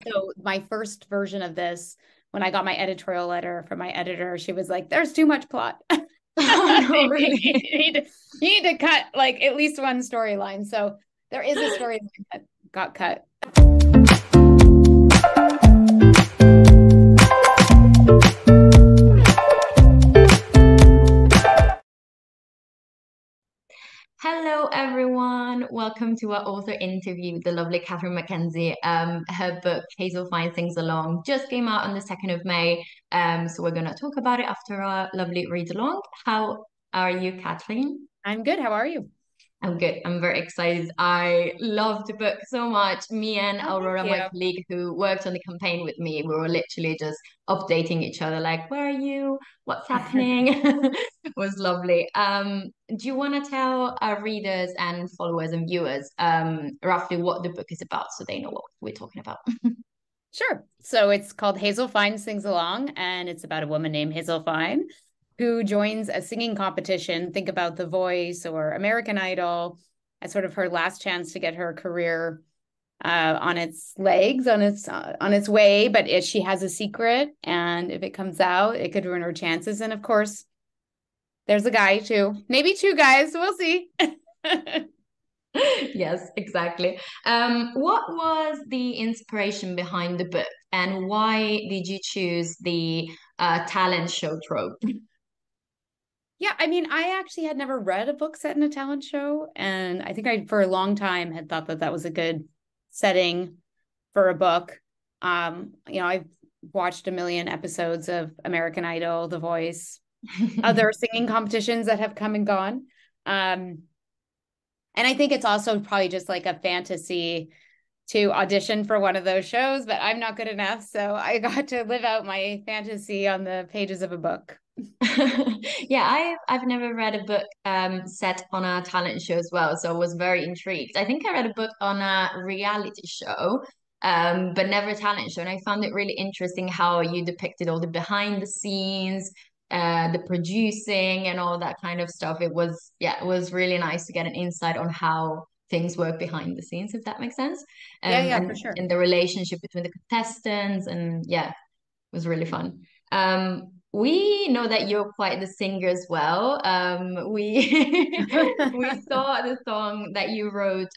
So my first version of this, when I got my editorial letter from my editor, she was like, there's too much plot. Oh, no, really? You need to cut like at least one storyline. So there is a storyline that got cut. Hello, everyone. Welcome to our author interview with the lovely Catherine Mackenzie. Her book, Hazel Fine Sings Along, just came out on the 2nd of May. So we're going to talk about it after our lovely read along. How are you, Kathleen? I'm good. How are you? I'm good. I'm very excited. I love the book so much. Me and Oh, thank Aurora, my you. colleague who worked on the campaign with me, we were literally just updating each other, like, where are you? What's happening? It was lovely. Do you want to tell our readers and followers and viewers roughly what the book is about so they know what we're talking about? Sure. So it's called Hazel Fine Sings Along, and it's about a woman named Hazel Fine who joins a singing competition. Think about The Voice or American Idol as sort of her last chance to get her career on its legs, on its way. But she has a secret, and if it comes out, it could ruin her chances. And of course, there's a guy too, maybe two guys. We'll see. Yes, exactly. What was the inspiration behind the book, and why did you choose the talent show trope? Yeah, I mean, I actually had never read a book set in a talent show, and I think I, for a long time, had thought that that was a good setting for a book. I've watched a million episodes of American Idol, The Voice, other singing competitions that have come and gone. Um, and I think it's also probably just like a fantasy to audition for one of those shows, but I'm not good enough, so I got to live out my fantasy on the pages of a book. Yeah, I've never read a book set on a talent show as well, so I was very intrigued. I think I read a book on a reality show, but never a talent show, and I found it really interesting how you depicted all the behind the scenes, the producing, and all that kind of stuff. It was really nice to get an insight on how things work behind the scenes, if that makes sense, Yeah, yeah, for and sure. in the relationship between the contestants, and yeah, it was really fun. We know that you're quite the singer as well. We we saw the song that you wrote,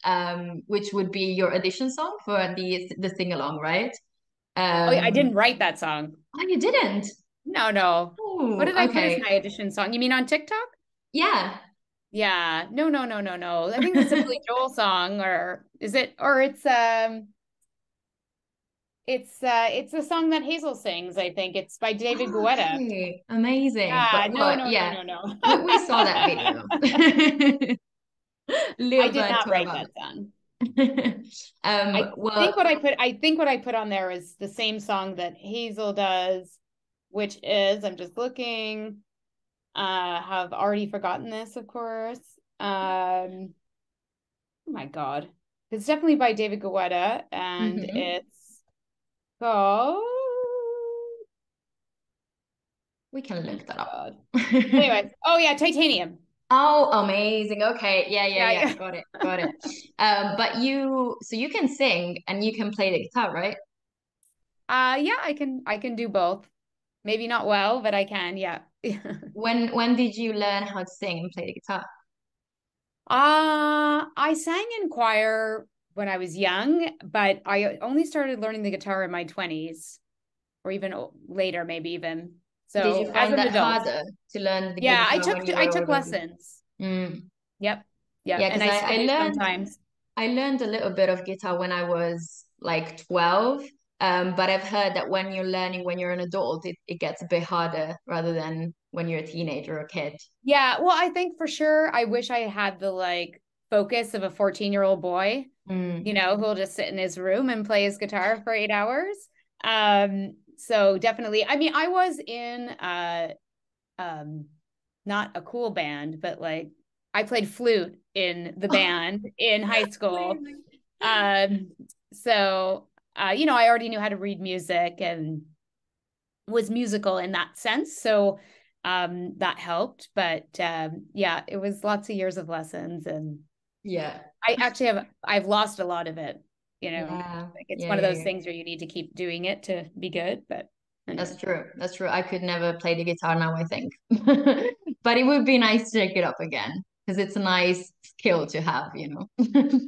which would be your audition song for the sing along, right? Oh, yeah, I Um, didn't write that song. oh, you didn't? No, no. What Oh, did I put as okay. my audition song? You mean on TikTok? Yeah. Yeah. No, no, no, no, no. I think that's a Billy Joel song, or is it? Or it's a song that Hazel sings, I think. It's by David Oh, Guetta. okay. Amazing. Yeah, no, But no, no, yeah, no, no. we saw that video. I Little did bird not told write about that song. it. Think Well, I think what I put on there is the same song that Hazel does, which is, I'm just looking, have already forgotten this, of course. Oh my God. It's definitely by David Guetta, and mhm. it's called, We can oh look that my up. God. Anyway, oh yeah, Titanium. Oh, amazing. Okay. Yeah, yeah, Yeah, yeah. yeah. Got it. Got it. But so you can sing and you can play the guitar, right? Yeah, I can do both. Maybe not well, but I can, yeah. When did you learn how to sing and play the guitar? I sang in choir when I was young, but I only started learning the guitar in my 20s or even later, maybe even. Did you So as find an that adult. harder to learn the Yeah, I guitar took when you I were took already? lessons. Mm. Yep. Yep. Yeah, And because I I still do learned sometimes. I learned a little bit of guitar when I was like 12. But I've heard that when you're learning when you're an adult, it gets a bit harder rather than when you're a teenager or a kid. Yeah, well, I think for sure I wish I had the like focus of a 14-year-old boy, Mm. who'll just sit in his room and play his guitar for 8 hours. So definitely, I mean, I was in um not a cool band, but like I played flute in the band in high school. Amazing. Um, so I already knew how to read music and was musical in that sense. So that helped. But yeah, it was lots of years of lessons, and Yeah. I've lost a lot of it. Yeah. like it's Yeah, one of yeah, those yeah. things where you need to keep doing it to be good. But That's anyway. true. That's true. I could never play the guitar now, I think. But it would be nice to take it up again because it's a nice skill to have, you know.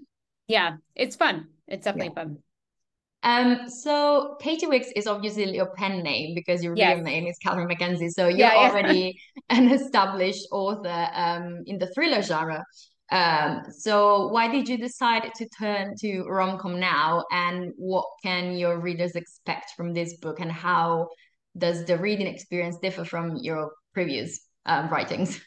Yeah, it's fun. It's Yeah. definitely fun. So Katie Wicks is obviously your pen name because your Yes. real name is Catherine Mackenzie. So you're Yeah, yeah. already an established author in the thriller genre. So why did you decide to turn to rom-com now, and what can your readers expect from this book, and how does the reading experience differ from your previous writings?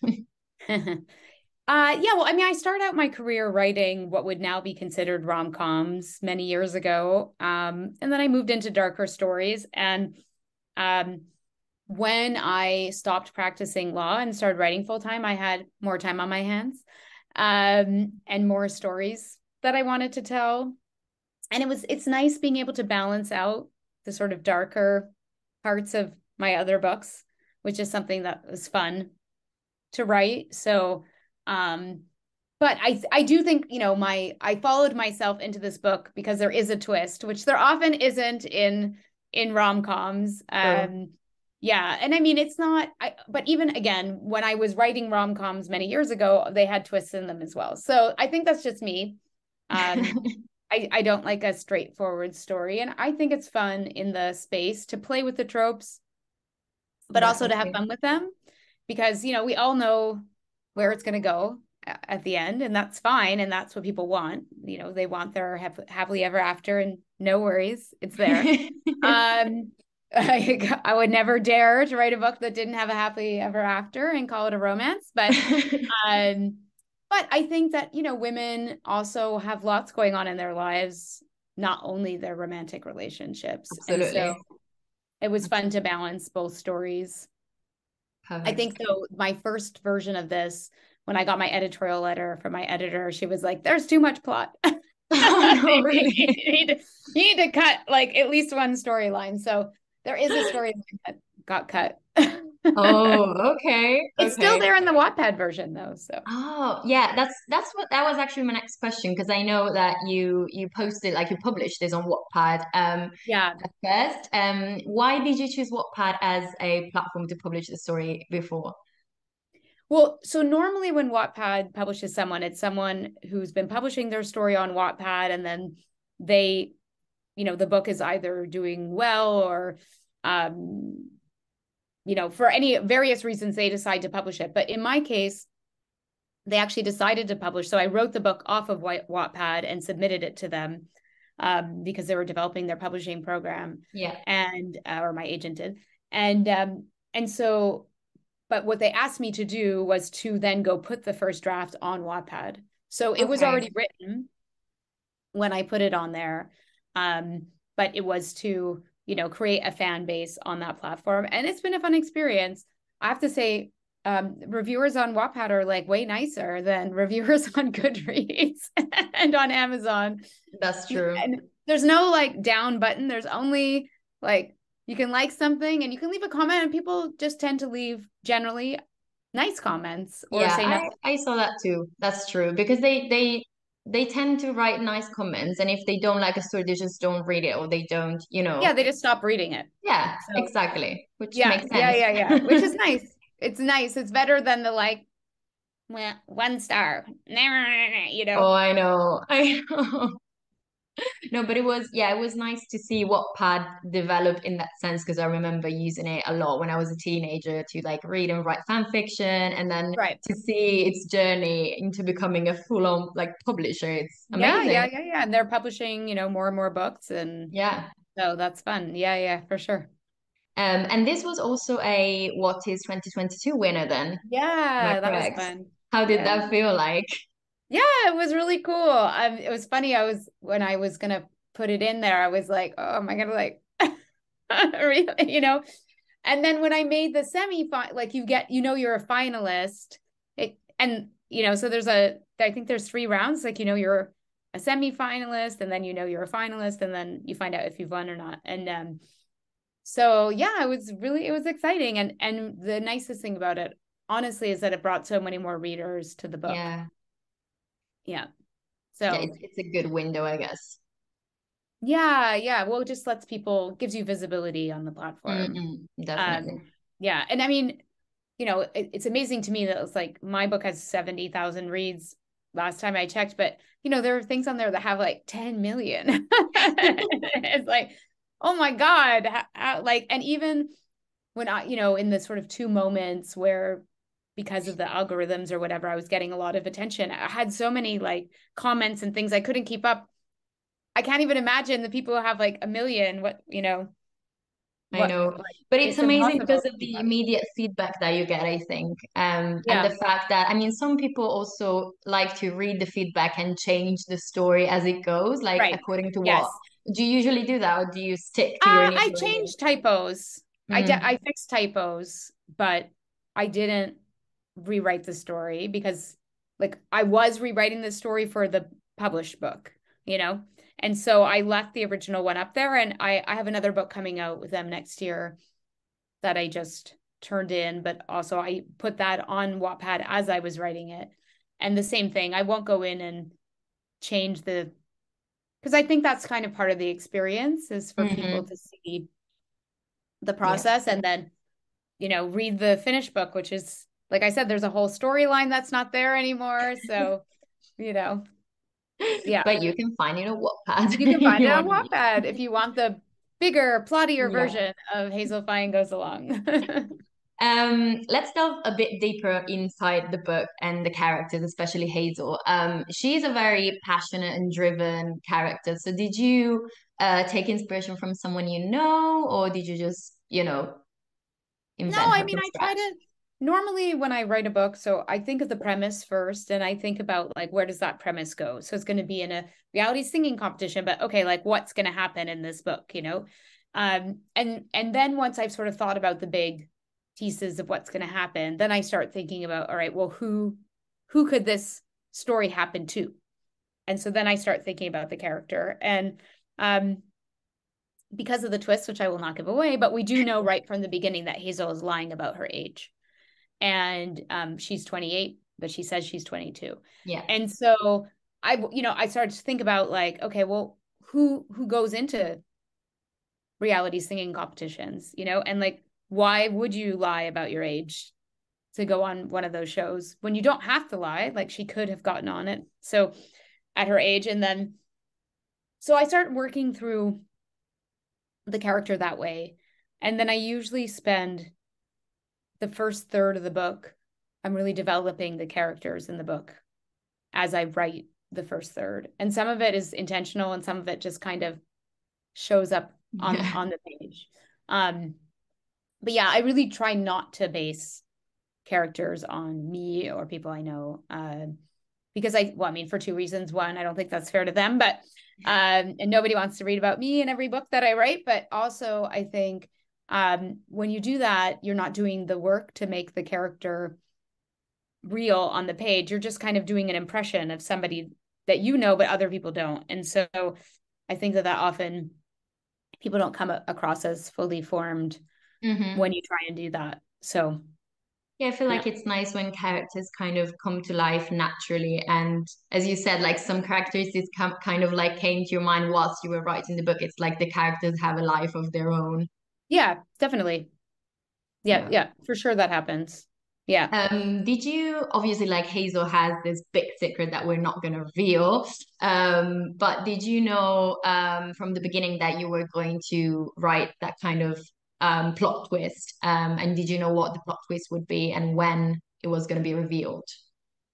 Yeah, well, I mean, I started out my career writing what would now be considered rom-coms many years ago. And then I moved into darker stories. And um, when I stopped practicing law and started writing full time, I had more time on my hands, and more stories that I wanted to tell. And it's nice being able to balance out the sort of darker parts of my other books, which is something that was fun to write. So, but I do think, I followed myself into this book because there is a twist, which there often isn't in rom-coms. True. Yeah, and I mean it's not but even again, when I was writing rom-coms many years ago, they had twists in them as well. So I think that's just me. Um I don't like a straightforward story, and I think it's fun in the space to play with the tropes, but also to have Definitely. fun with them, because we all know where it's going to go at the end, and that's fine, and that's what people want. They want their happily ever after, and no worries, it's there. um I would never dare to write a book that didn't have a happily ever after and call it a romance, um but I think that women also have lots going on in their lives, not only their romantic relationships, and so Absolutely. it was fun to balance both stories. I Perfect. think so. My first version of this, when I got my editorial letter from my editor, she was like, "There's too much plot. Oh no, you really? need to cut like at least one storyline." So there is a storyline that got cut. Oh, okay. It's still Okay. there in the Wattpad version though. So Oh, yeah, that's what that was actually my next question because I know that you posted like you published this on Wattpad yeah. at first. Why did you choose Wattpad as a platform to publish the story before? Well, so normally when Wattpad publishes someone, it's someone who's been publishing their story on Wattpad, and then they, the book is either doing well, or um, for any various reasons, they decide to publish it. But in my case, they actually decided to publish. So I wrote the book off of Wattpad and submitted it to them, because they were developing their publishing program, Yeah. and or my agent did. And so, but what they asked me to do was to then go put the first draft on Wattpad. So it was Okay. already written when I put it on there. But it was to, create a fan base on that platform. And it's been a fun experience. I have to say, reviewers on Wattpad are like way nicer than reviewers on Goodreads and on Amazon. That's true. And there's no like down button. There's only like you can like something and you can leave a comment, and people just tend to leave generally nice comments or Yeah, say nothing. I saw that too. That's true because they tend to write nice comments, and if they don't like a story, they just don't read it or they don't, you Yeah, know. they just stop reading it. Yeah, So exactly, which yeah, makes yeah, sense. yeah, yeah. Which is nice. It's nice. It's better than the like, well, 1 star. Oh, I know. I know. No, but it was, yeah, it was nice to see Wattpad develop in that sense because I remember using it a lot when I was a teenager to like read and write fan fiction and then Right. to see its journey into becoming a full-on like publisher. It's Yeah, yeah, amazing. yeah, yeah. And they're publishing, more and more books, and Yeah. so that's fun. Yeah, yeah, for sure. And this was also a What is 2022 winner then. Am I Yeah, that was correct? fun. How did Yeah. that feel like? Yeah, it was really cool. It was funny. When I was gonna put it in there, I was like, oh, am I gonna like really, And then when I made the semi-final, like you're a finalist. And so I think there's 3 rounds. Like, you're a semi-finalist, and then you're a finalist, and then you find out if you've won or not. And so yeah, it was exciting. And the nicest thing about it, honestly, is that it brought so many more readers to the book. Yeah. Yeah. Yeah, So it's a good window, I guess. Yeah. Well, it just lets people, gives you visibility on the platform. Definitely. Yeah. And I mean, it's amazing to me that it's like my book has 70,000 reads last time I checked, but there are things on there that have like 10 million. It's like, oh my God. Like, and even when in the sort of two moments where, because of the algorithms or whatever, I was getting a lot of attention, I had so many like comments and things I couldn't keep up. I can't even imagine the people who have like a million, I what, know, like, but it's it's amazing impossible because to of keep the up. immediate feedback that you get, I think. And Yeah. the fact that, I mean, some people also like to read the feedback and change the story as it goes, like Right. according to what. Yes. Do you usually do that, or do you stick to your I initial idea? changed typos. Mm. I fixed typos, but I didn't rewrite the story because like I was rewriting the story for the published book, you know? And so I left the original one up there, and I have another book coming out with them next year that I just turned in, but also I put that on Wattpad as I was writing it. And the same thing, I won't go in and change because I think that's kind of part of the experience is for people Hmm. to see the Yeah. process and then, read the finished book, which is, like I said, there's a whole storyline that's not there anymore. So, you know, yeah, But you can find it on Wattpad you can if find you it on want to. Wattpad if you want the bigger, plottier Yeah. version of Hazel Fine Goes Along. Let's delve a bit deeper inside the book and the characters, especially Hazel. She's a very passionate and driven character. So did you take inspiration from someone you know, or did you just, No, invent I her mean, from I try scratch? to normally when I write a book, so I think of the premise first and I think about like where does that premise go? So it's going to be in a reality singing competition, but okay, like what's going to happen in this book, and then once I've sort of thought about the big pieces of what's going to happen, then I start thinking about, all right, well, who could this story happen to? And so then I start thinking about the character. And because of the twist, which I will not give away, but we do know right from the beginning that Hazel is lying about her age. And she's 28, but she says she's 22. Yeah. And so I started to think about like, okay, well, who goes into reality singing competitions, and like, why would you lie about your age to go on one of those shows when you don't have to lie? Like she could have gotten on it. So at her age, and then so I started working through the character that way. And then I usually spend the first third of the book, I'm really developing the characters in the book as I write the first third. And some of it is intentional and some of it just kind of shows up on the page. Um, but yeah, I really try not to base characters on me or people I know. Because I mean, for two reasons. One, I don't think that's fair to them, but and nobody wants to read about me in every book that I write. But also, I think when you do that, you're not doing the work to make the character real on the page. You're just kind of doing an impression of somebody that but other people don't. And so I think that often people don't come across as fully formed Hmm. when you try and do that. So Yeah, I feel yeah. like it's nice when characters kind of come to life naturally. And as you said, like some characters just kind of like came to your mind whilst you were writing the book. It's like the characters have a life of their own. Yeah, definitely. Yeah, Yeah. yeah, for sure that happens. Yeah. Did you obviously like Hazel has this big secret that we're not going to reveal? But did you know from the beginning that you were going to write that kind of plot twist? And did you know what the plot twist would be and when it was going to be revealed?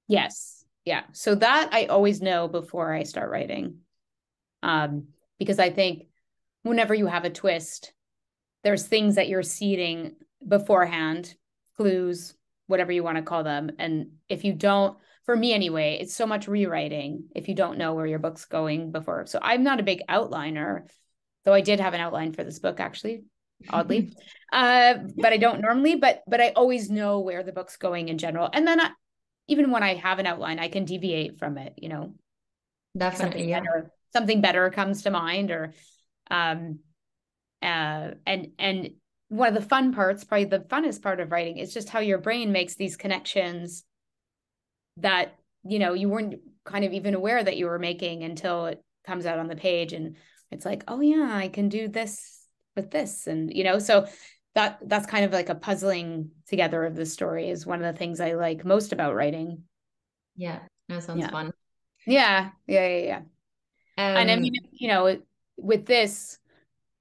Yes. Yeah. So that I always know before I start writing. Because I think whenever you have a twist, there's things that you're seeding beforehand, clues, whatever you want to call them. And if you don't, for me anyway, it's so much rewriting if you don't know where your book's going before. So I'm not a big outliner, though I did have an outline for this book actually, oddly. But I don't normally, but I always know where the book's going in general. And then even when I have an outline, I can deviate from it, Definitely, yeah. something better comes to mind or um and one of the fun parts, probably the funnest part of writing, is just how your brain makes these connections that you weren't kind of even aware that you were making until it comes out on the page. And it's like, oh yeah, I can do this with this. And, you know, so that's kind of like a puzzling together of the story is one of the things I like most about writing. Yeah, that sounds Yeah. fun. Yeah. And I mean, Um, you know, with this,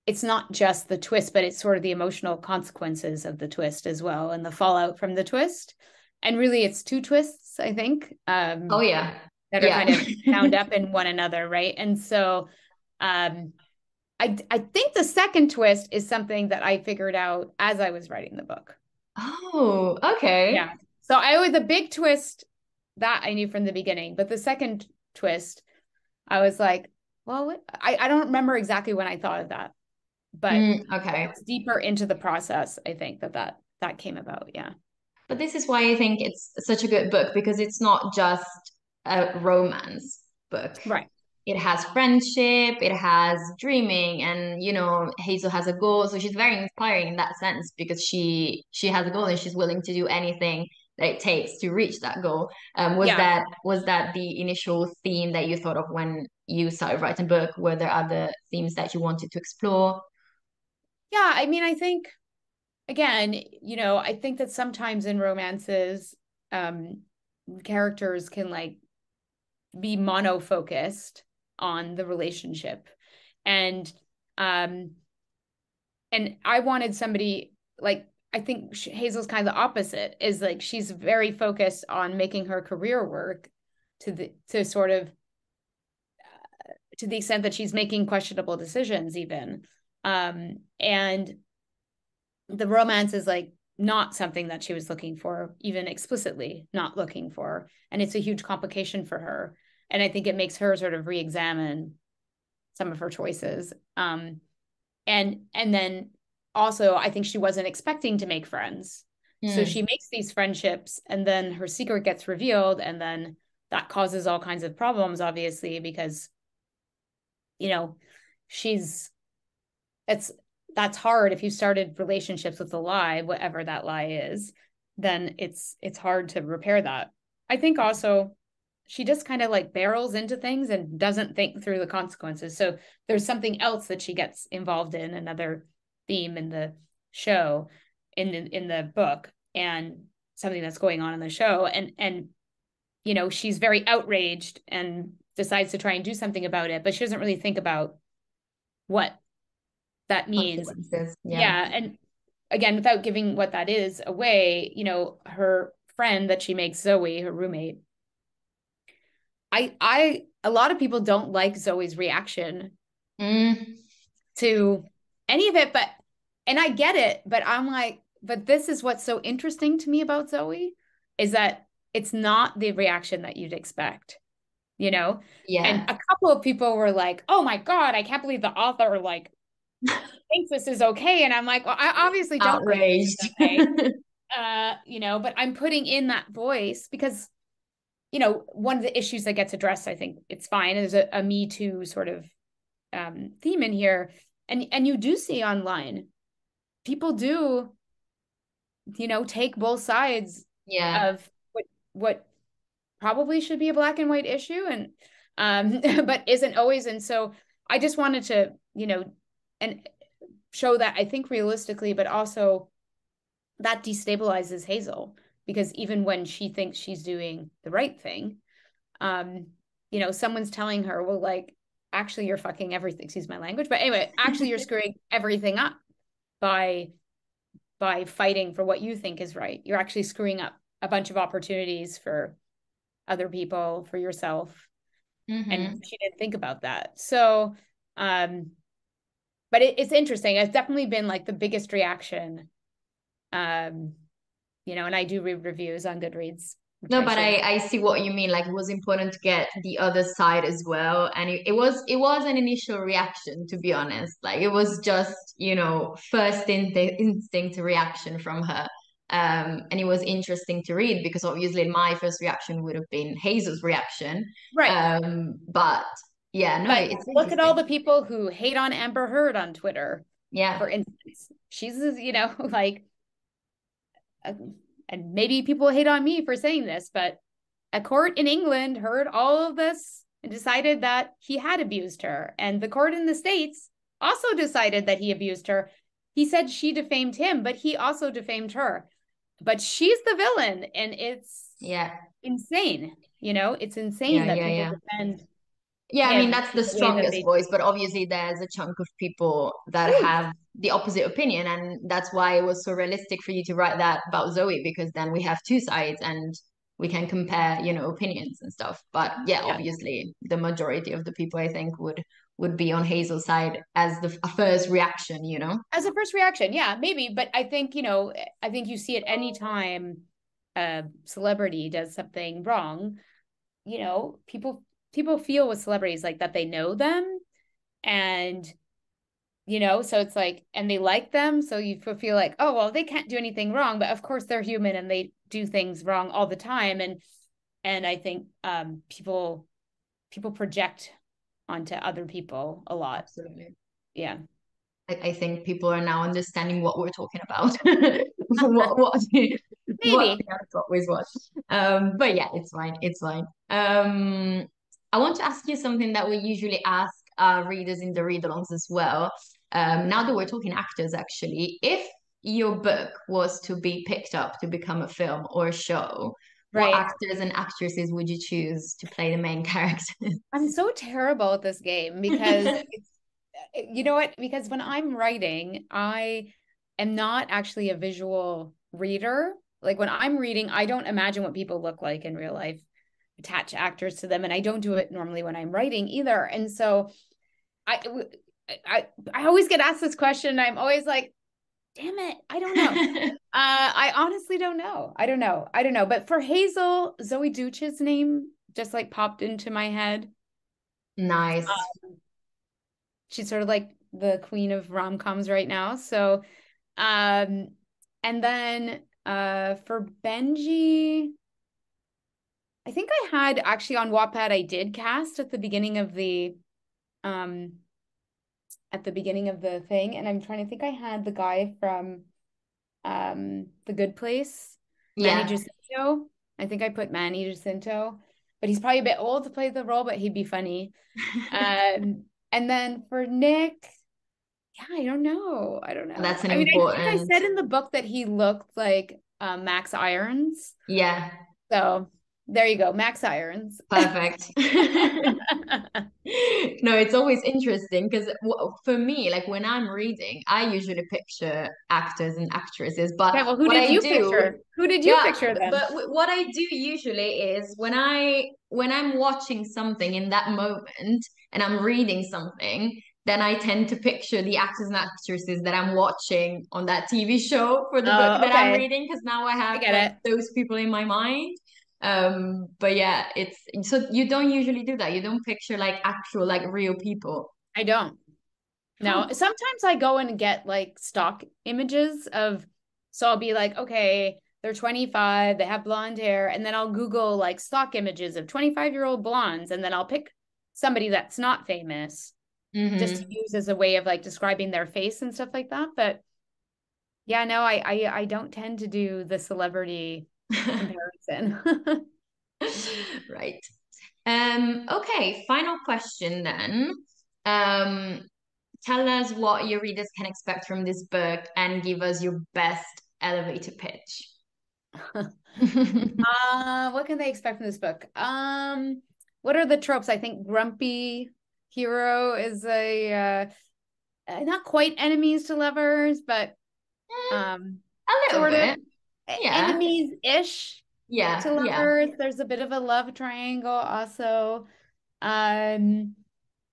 it's not just the twist, but it's sort of the emotional consequences of the twist as well, and the fallout from the twist. And really, it's two twists, I think, oh yeah. that are Yeah. kind of bound up in one another, right? And so, um, I think the second twist is something that I figured out as I was writing the book. Oh, okay. Yeah. So I was a big twist that I knew from the beginning, but the second twist, I was like, well, I don't remember exactly when I thought of that, but Okay. it's deeper into the process, I think that came about. Yeah. But this is why I think it's such a good book because it's not just a romance book. Right. It has friendship, it has dreaming, and you know, Hazel has a goal. So she's very inspiring in that sense because she has a goal and she's willing to do anything that it takes to reach that goal. Yeah. Was that the initial theme that you thought of when you started writing book? Were there other themes that you wanted to explore? Yeah. I mean, I think again, you know, I think that sometimes in romances, um, characters can like be mono-focused on the relationship. And um and I wanted somebody like I think Hazel's kind of the opposite is like she's very focused on making her career work to sort of to the extent that she's making questionable decisions even. And the romance is like not something that she was looking for, even explicitly not looking for. And it's a huge complication for her. And I think it makes her sort of re-examine some of her choices. And then also I think she wasn't expecting to make friends. So she Hmm. makes these friendships and then her secret gets revealed and then that causes all kinds of problems, obviously, because you know, she's it's that's hard if you started relationships with a lie, whatever that lie is, then it's hard to repair that. I think also she just kind of like barrels into things and doesn't think through the consequences. So there's something else that she gets involved in, another theme in the show, in the book, and something that's going on in the show. And you know, she's very outraged and decides to try and do something about it, but she doesn't really think about what that means. Consequences. Yeah. Yeah. And again, without giving what that is away, you know, her friend that she makes, Zoe, her roommate, a lot of people don't like Zoe's reaction Mm, to any of it, but and I get it, but I'm like, but this is what's so interesting to me about Zoe is that it's not the reaction that you'd expect, you know? And yeah. a couple of people were like, "Oh my God, I can't believe the author like thinks this is okay." And I'm like, "Well, I obviously don't think this is Outraged. okay." You know, but I'm putting in that voice because you know, one of the issues that gets addressed, I think it's fine. There's a Me Too sort of theme in here, and you do see online people do, you know, take both sides Yeah. of what probably should be a black and white issue, and but isn't always. And so I just wanted to, you know, and show that I think realistically, but also that destabilizes Hazel because even when she thinks she's doing the right thing, um, you know, someone's telling her, well, like, actually, you're fucking everything. Excuse my language, but anyway, actually, you're screwing everything up by fighting for what you think is right. You're actually screwing up a bunch of opportunities for other people, for yourself, and Hmm. she didn't think about that. So, um, but it's interesting. It's definitely been like the biggest reaction. Um, you know, and I do read reviews on Goodreads, which No, I but should. I see what you mean. Like it was important to get the other side as well. And it was an initial reaction, to be honest. Like it was just, you know, first instinct reaction from her. And it was interesting to read because obviously my first reaction would have been Hazel's reaction. Right. But yeah, no, But it's look at all interesting. the people who hate on Amber Heard on Twitter, Yeah. for instance. She's, you know, like, uh, and maybe people hate on me for saying this, but a court in England heard all of this and decided that he had abused her. And the court in the States also decided that he abused her. He said she defamed him, but he also defamed her. But she's the villain, and it's insane. You know, it's insane that people defend. Yeah, I mean, that's the strongest voice, but obviously there's a chunk of people that have the opposite opinion. And that's why it was so realistic for you to write that about Zoe, because then we have two sides and we can compare, you know, opinions and stuff. But yeah, obviously the majority of the people, I think, would be on Hazel's side as a first reaction, you know? As a first reaction, yeah, maybe. But I think, you know, I think you see it anytime a celebrity does something wrong, you know, people feel with celebrities like that they know them, and you know, so it's like, and they like them, so you feel like, oh well, they can't do anything wrong, but of course they're human and they do things wrong all the time. And I think people project onto other people a lot. Absolutely. Yeah. I think people are now understanding what we're talking about. what maybe what always was. But yeah, it's fine. It's fine. I want to ask you something that we usually ask our readers in the read-alongs as well. Now that we're talking actors, actually, if your book was to be picked up to become a film or a show, what actors and actresses would you choose to play the main characters? I'm so terrible at this game because it's, you know what? Because when I'm writing, I am not actually a visual reader. Like when I'm reading, I don't imagine what people look like in real life, attach actors to them, and I don't do it normally when I'm writing either. And so I always get asked this question. I'm always like, damn it, I don't know. I honestly don't know. I don't know. But for Hazel, Zoe Deutch's name just like popped into my head. Nice. She's sort of like the queen of rom-coms right now. So, and then for Benji, I think I had actually on Wattpad, I did cast at the beginning of the thing, and I'm trying to think, I had the guy from The Good Place, Manny Jacinto. I think I put Manny Jacinto, but he's probably a bit old to play the role, but he'd be funny. And then for Nick, yeah, I don't know. That's an I important. think I said in the book that he looked like Max Irons. Yeah. So there you go, Max Irons. Perfect. No, it's always interesting because for me, like when I'm reading, I usually picture actors and actresses. But yeah, well, who did you picture? Who did you picture then? But what I do usually is when I'm watching something in that moment and I'm reading something, then I tend to picture the actors and actresses that I'm watching on that TV show for the book that I'm reading, because now I have like those people in my mind. But yeah, it's so you don't usually do that. You don't picture like actual like real people. I don't. No, sometimes I go and get like stock images of, so I'll be like, okay, they're 25, they have blonde hair, and then I'll Google like stock images of 25-year-old blondes, and then I'll pick somebody that's not famous just to use as a way of like describing their face and stuff like that. But yeah, no, I don't tend to do the celebrity comparison. Right. Okay, final question then. Tell us what your readers can expect from this book and give us your best elevator pitch. What can they expect from this book? What are the tropes? I think grumpy hero is a not quite enemies to lovers, but a little bit. Yeah. Enemies-ish to lovers. There's a bit of a love triangle also. And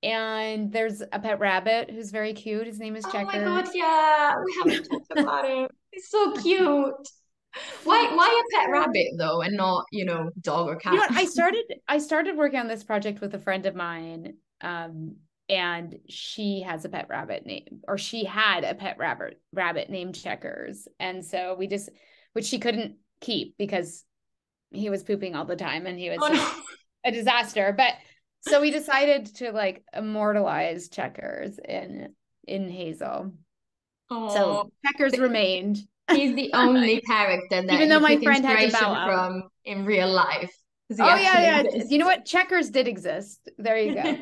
there's a pet rabbit who's very cute. His name is Checkers. Oh my God, yeah. We haven't talked about it. It's so cute. Why a pet rabbit though, and not, you know, dog or cat? You know what? I started working on this project with a friend of mine, and she has a pet rabbit name, or she had a pet rabbit named Checkers, and so which she couldn't keep because he was pooping all the time and he was a disaster. But so we decided to like immortalize Checkers in Hazel. So Checkers remained. He's the only character that even though my friend had to bow from in real life. he Oh actually yeah. You know exists. what? Checkers did exist. There you go.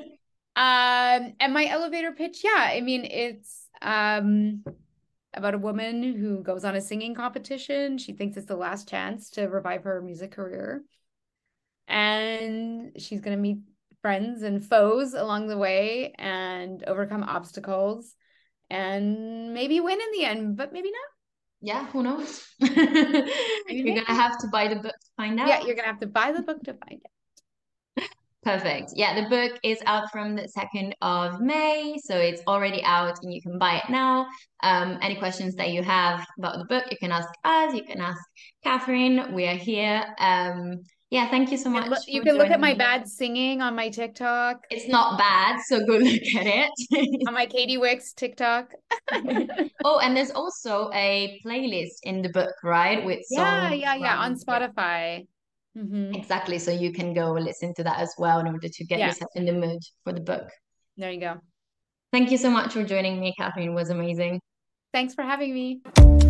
And my elevator pitch, yeah, I mean, it's about a woman who goes on a singing competition. She thinks it's the last chance to revive her music career. And she's going to meet friends and foes along the way and overcome obstacles and maybe win in the end, but maybe not. Yeah, who knows? Maybe, You're gonna maybe. have to buy the book to find Yeah, out. you're going to have to buy the book to find it. Perfect. Yeah, the book is out from the 2nd of May, so it's already out and you can buy it now. Any questions that you have about the book, you can ask us, you can ask Catherine. We are here. Yeah, thank you so much You for can look at joining my me. bad singing on my TikTok, It's not bad, so go look at it. on my Katie Wicks TikTok. Oh, and there's also a playlist in the book, right? With songs Yeah, on from, yeah, Spotify. exactly. So you can go listen to that as well in order to get Yeah, yourself in the mood for the book. there you go. Thank you so much for joining me, Catherine. It was amazing. Thanks for having me.